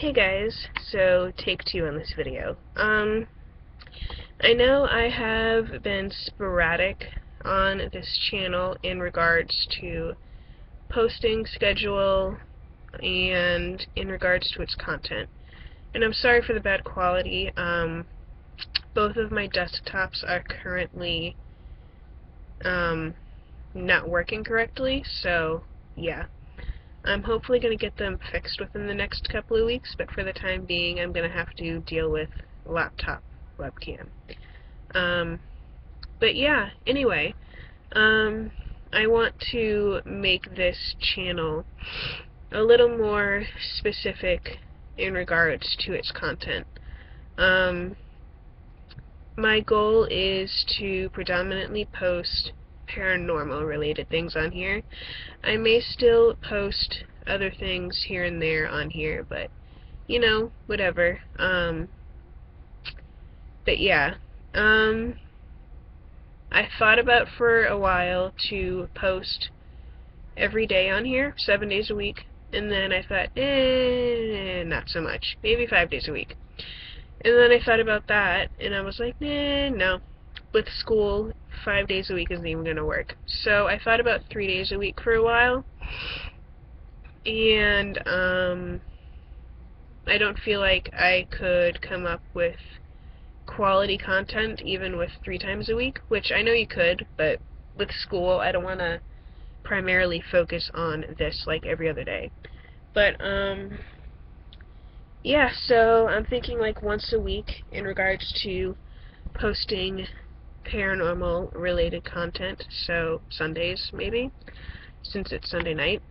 Hey guys, so take two on this video. I know I have been sporadic on this channel in regards to posting schedule and in regards to its content. And I'm sorry for the bad quality. Both of my desktops are currently not working correctly, so yeah. I'm hopefully going to get them fixed within the next couple of weeks, but for the time being, I'm going to have to deal with laptop webcam. But yeah, anyway, I want to make this channel a little more specific in regards to its content. My goal is to predominantly post paranormal related things on here. I may still post other things here and there on here, but you know, whatever. But yeah, I thought about for a while to post every day on here, 7 days a week, and then I thought, not so much, maybe 5 days a week. And then I thought about that, and I was like, no. With school, 5 days a week isn't even going to work. So I thought about 3 days a week for a while, and I don't feel like I could come up with quality content even with 3 times a week, which I know you could, but with school I don't want to primarily focus on this like every other day. But yeah, so I'm thinking like once a week in regards to posting paranormal related content, so Sundays maybe, since it's Sunday night.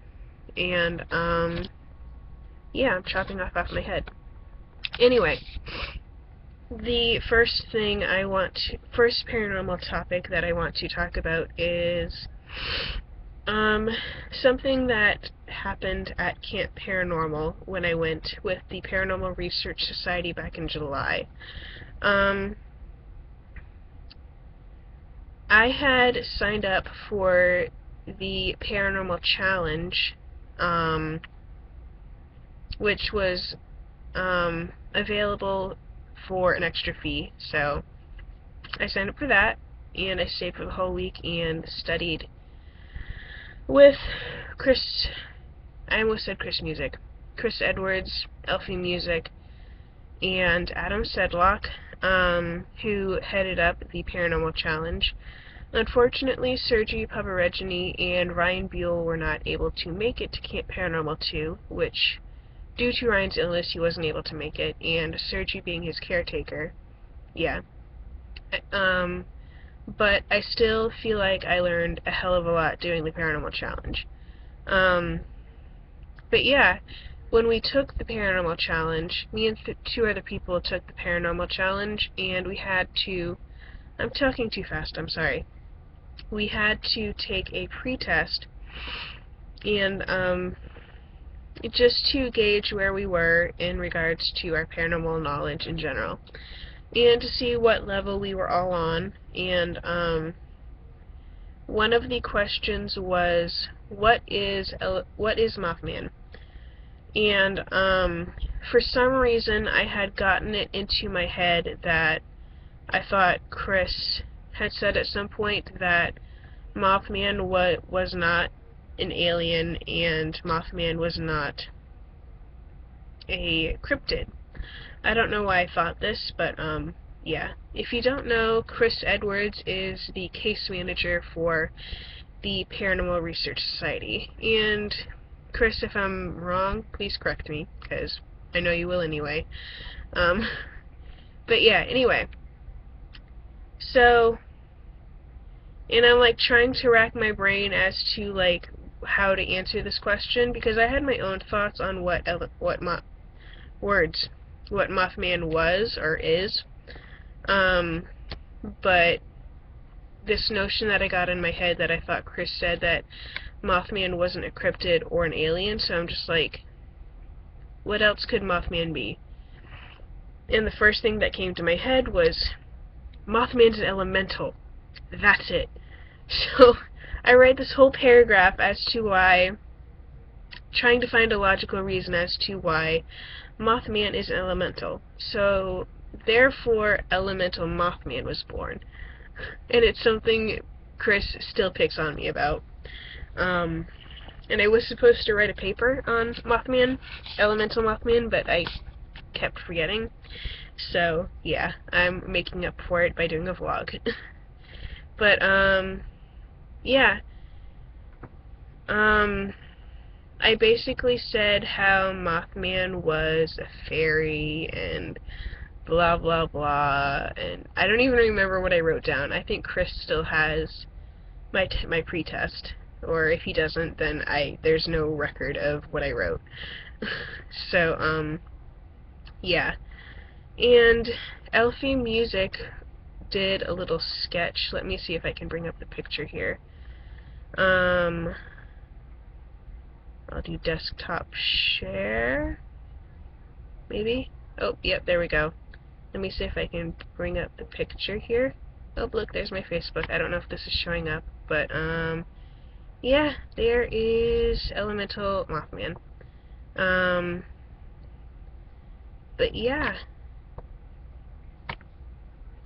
And yeah, I'm chopping off my head. Anyway, the first paranormal topic that I want to talk about is something that happened at Camp Paranormal when I went with the Paranormal Research Society back in July. I had signed up for the Paranormal Challenge, which was available for an extra fee, so I signed up for that, and I stayed for the whole week and studied with Chris Edwards, Elfie Music, and Adam Sedlock, who headed up the Paranormal Challenge. Unfortunately, Sergi Paparegini and Ryan Buell were not able to make it to Camp Paranormal 2, which, due to Ryan's illness, he wasn't able to make it, and Sergi being his caretaker, yeah. But I still feel like I learned a hell of a lot doing the Paranormal Challenge. But yeah, when we took the Paranormal Challenge, me and 2 other people took the Paranormal Challenge, and we had to, I'm talking too fast, I'm sorry. We had to take a pre-test, and just to gauge where we were in regards to our paranormal knowledge in general, and to see what level we were all on. And one of the questions was, what is Mothman? And for some reason I had gotten it into my head that I thought Chris had said at some point that Mothman was not an alien and Mothman was not a cryptid. I don't know why I thought this, but yeah. If you don't know, Chris Edwards is the case manager for the Paranormal Research Society. And Chris, if I'm wrong, please correct me, because I know you will anyway. But yeah, anyway. So, and I'm like trying to rack my brain as to like how to answer this question, because I had my own thoughts on what Mothman was or is. But this notion that I got in my head that I thought Chris said that Mothman wasn't a cryptid or an alien, so I'm just like, what else could Mothman be? And the first thing that came to my head was, Mothman's an elemental. That's it. So I write this whole paragraph as to why trying to find a logical reason as to why Mothman is an elemental. So, therefore, Elemental Mothman was born. And it's something Chris still picks on me about. And I was supposed to write a paper on Mothman, Elemental Mothman, but I kept forgetting. So, yeah, I'm making up for it by doing a vlog. But, yeah. I basically said how Mothman was a fairy and blah blah blah, and I don't even remember what I wrote down. I think Chris still has my pretest, or if he doesn't, then there's no record of what I wrote. So, yeah. And Elfie Music did a little sketch. Let me see if I can bring up the picture here. I'll do desktop share, maybe? Oh, yep, there we go. Let me see if I can bring up the picture here. Oh, look, there's my Facebook. I don't know if this is showing up, but, yeah, there is Elemental Mothman. But yeah.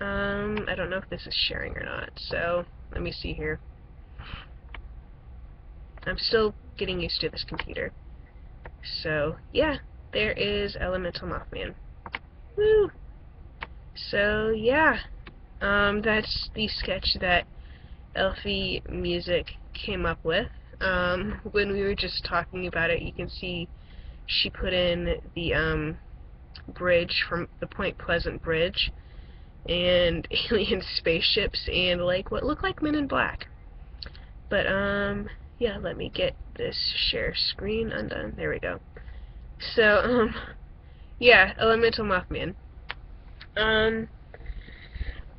I don't know if this is sharing or not, so let me see here. I'm still getting used to this computer. So, yeah, there is Elemental Mothman. Woo! So, yeah, that's the sketch that Elfie Music came up with. When we were just talking about it, you can see she put in the, bridge from the Point Pleasant Bridge, and alien spaceships, and, like, what look like Men in Black. But, yeah, let me get this share screen undone. There we go. So, yeah, Elemental Mothman.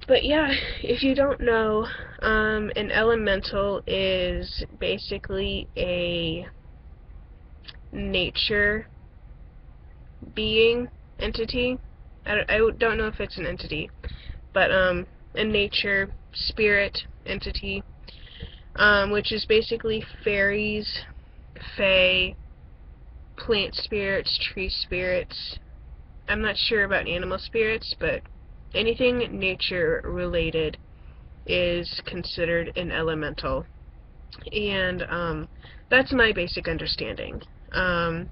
But yeah, if you don't know, an elemental is basically a nature being entity. I don't know if it's an entity, but, a nature spirit entity, which is basically fairies, fae, plant spirits, tree spirits. I'm not sure about animal spirits, but anything nature related is considered an elemental. And that's my basic understanding. And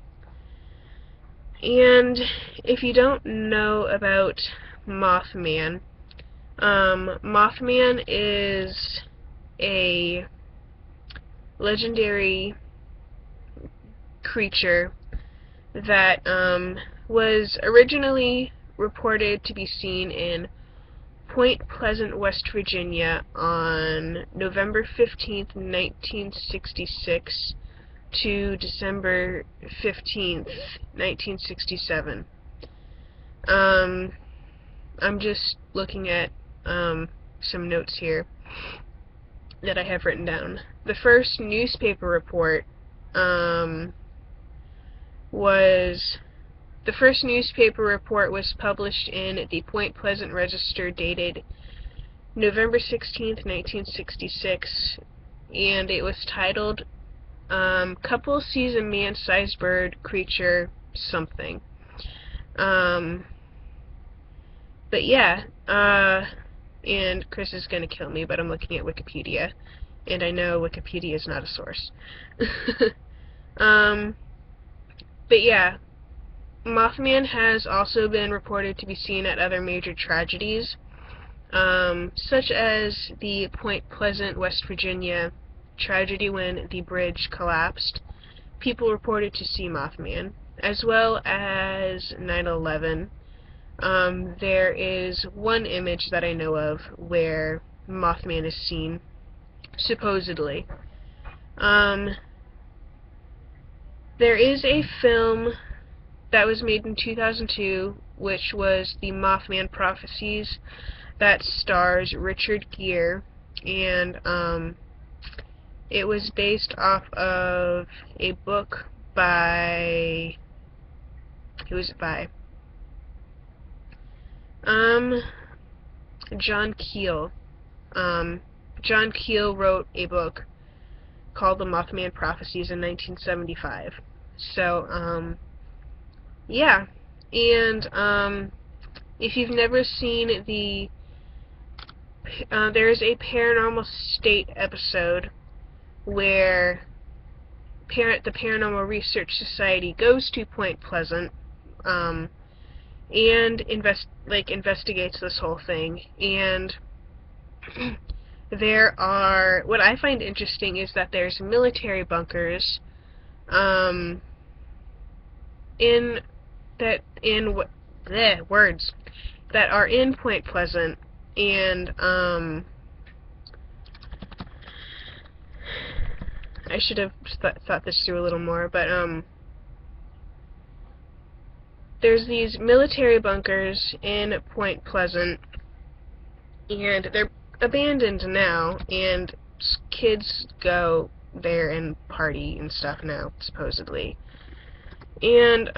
if you don't know about Mothman, Mothman is a legendary creature that was originally reported to be seen in Point Pleasant, West Virginia on November 15th, 1966 to December 15th, 1967. I'm just looking at some notes here that I have written down. The first newspaper report was published in the Point Pleasant Register, dated November 16th, 1966, and it was titled, Couple Sees a Man-Sized Bird Creature Something. But yeah, and Chris is gonna kill me, but I'm looking at Wikipedia, and I know Wikipedia is not a source. But yeah, Mothman has also been reported to be seen at other major tragedies, such as the Point Pleasant, West Virginia tragedy when the bridge collapsed. People reported to see Mothman, as well as 9/11. There is one image that I know of where Mothman is seen, supposedly. There is a film that was made in 2002, which was the Mothman Prophecies, that stars Richard Gere, and it was based off of a book by, who was it by? John Keel. John Keel wrote a book called The Mothman Prophecies in 1975. So, yeah. And, if you've never seen there's a Paranormal State episode where the Paranormal Research Society goes to Point Pleasant, and investigates this whole thing. And what I find interesting is that there's military bunkers, in words that are in Point Pleasant, and I should have thought this through a little more, but there's these military bunkers in Point Pleasant, and they're abandoned now, and kids go there and party and stuff now, supposedly. And,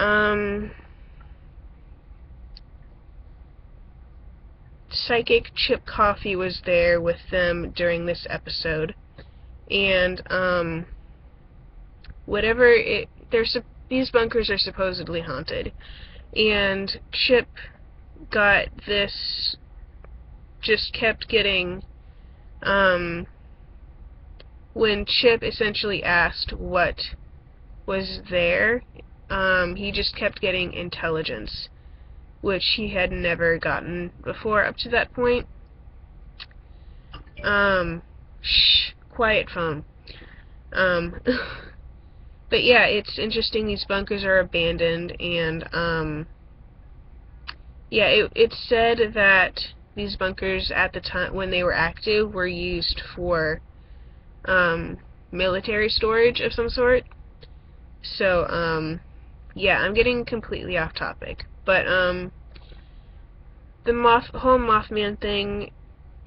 Psychic Chip Coffee was there with them during this episode, and, these bunkers are supposedly haunted, and Chip got this, just kept getting, when Chip essentially asked what was there, he just kept getting intelligence, which he had never gotten before up to that point. Shh, quiet phone. But yeah, it's interesting, these bunkers are abandoned, and, yeah, it's said that these bunkers at the time, when they were active, were used for, military storage of some sort. So, yeah, I'm getting completely off topic. But, the whole Mothman thing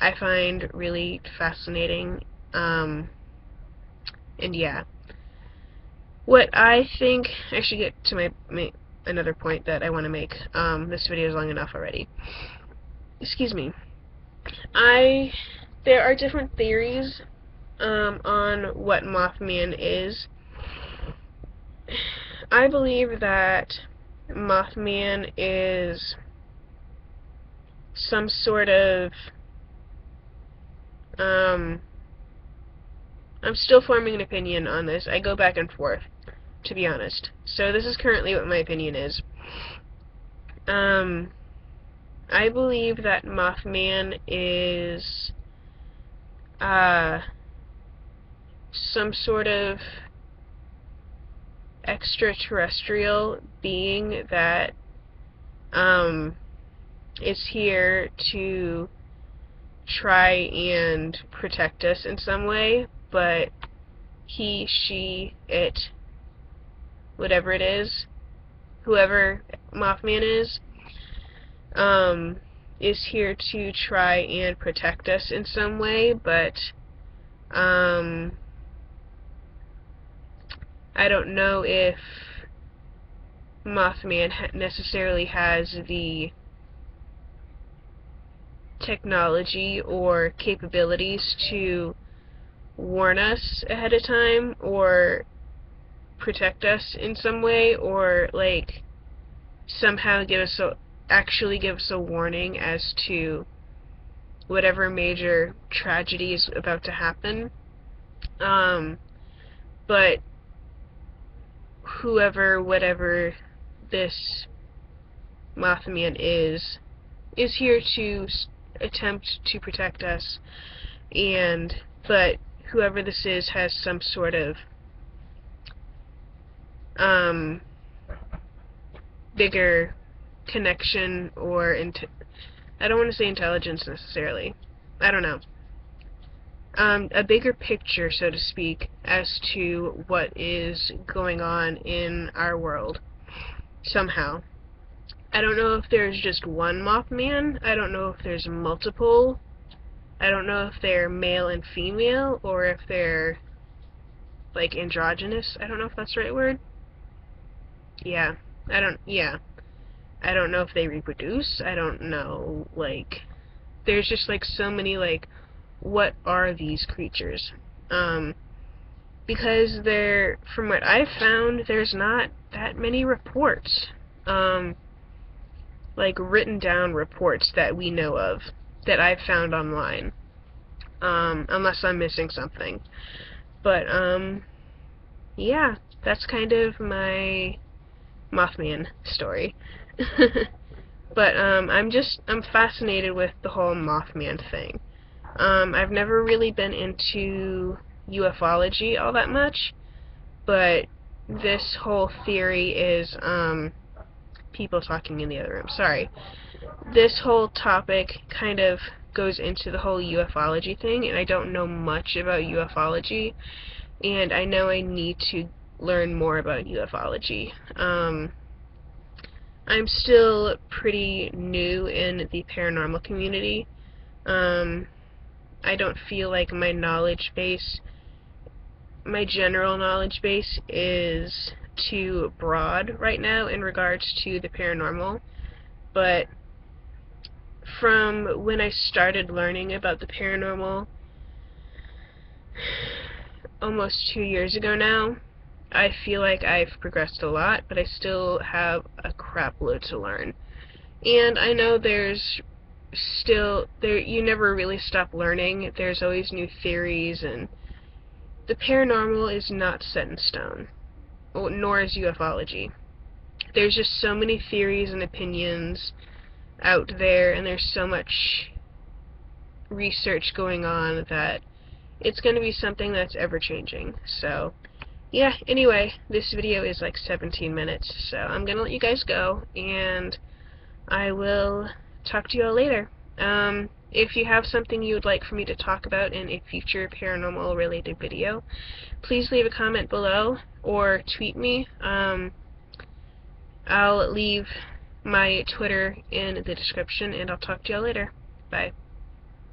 I find really fascinating, and yeah. What I think, I should get to another point that I want to make. This video is long enough already. Excuse me. There are different theories, on what Mothman is. I believe that Mothman is some sort of, I'm still forming an opinion on this. I go back and forth, to be honest. So this is currently what my opinion is. I believe that Mothman is, some sort of extraterrestrial being that, is here to try and protect us in some way, but he, she, it, whatever it is, whoever Mothman is here to try and protect us in some way, but, I don't know if Mothman necessarily has the technology or capabilities to warn us ahead of time, or protect us in some way, or, like, somehow actually give us a warning as to whatever major tragedy is about to happen. But whatever this Mothman is here to attempt to protect us, but whoever this is has some sort of bigger connection, or I don't want to say intelligence necessarily. I don't know. A bigger picture, so to speak, as to what is going on in our world, somehow. I don't know if there's just one Mothman. I don't know if there's multiple. I don't know if they're male and female, or if they're, like, androgynous. I don't know if that's the right word. Yeah. I don't know if they reproduce. I don't know, like, there's just, like, so many, like, what are these creatures? because from what I've found, there's not that many reports, like written down reports that we know of, that I've found online, unless I'm missing something. But, yeah, that's kind of my Mothman story. But, I'm fascinated with the whole Mothman thing. I've never really been into ufology all that much, but this whole theory is, people talking in the other room, sorry. This whole topic kind of goes into the whole ufology thing, and I don't know much about ufology, and I know I need to learn more about ufology. I'm still pretty new in the paranormal community. I don't feel like my general knowledge base is too broad right now in regards to the paranormal, but from when I started learning about the paranormal almost 2 years ago now, I feel like I've progressed a lot, but I still have a crap load to learn. And I know you never really stop learning. There's always new theories, and the paranormal is not set in stone, nor is ufology. There's just so many theories and opinions out there, and there's so much research going on that it's going to be something that's ever-changing. So, yeah, anyway, this video is like 17 minutes, so I'm going to let you guys go, and I will talk to you all later. If you have something you would like for me to talk about in a future paranormal-related video, please leave a comment below or tweet me. I'll leave my Twitter in the description, and I'll talk to y'all later. Bye.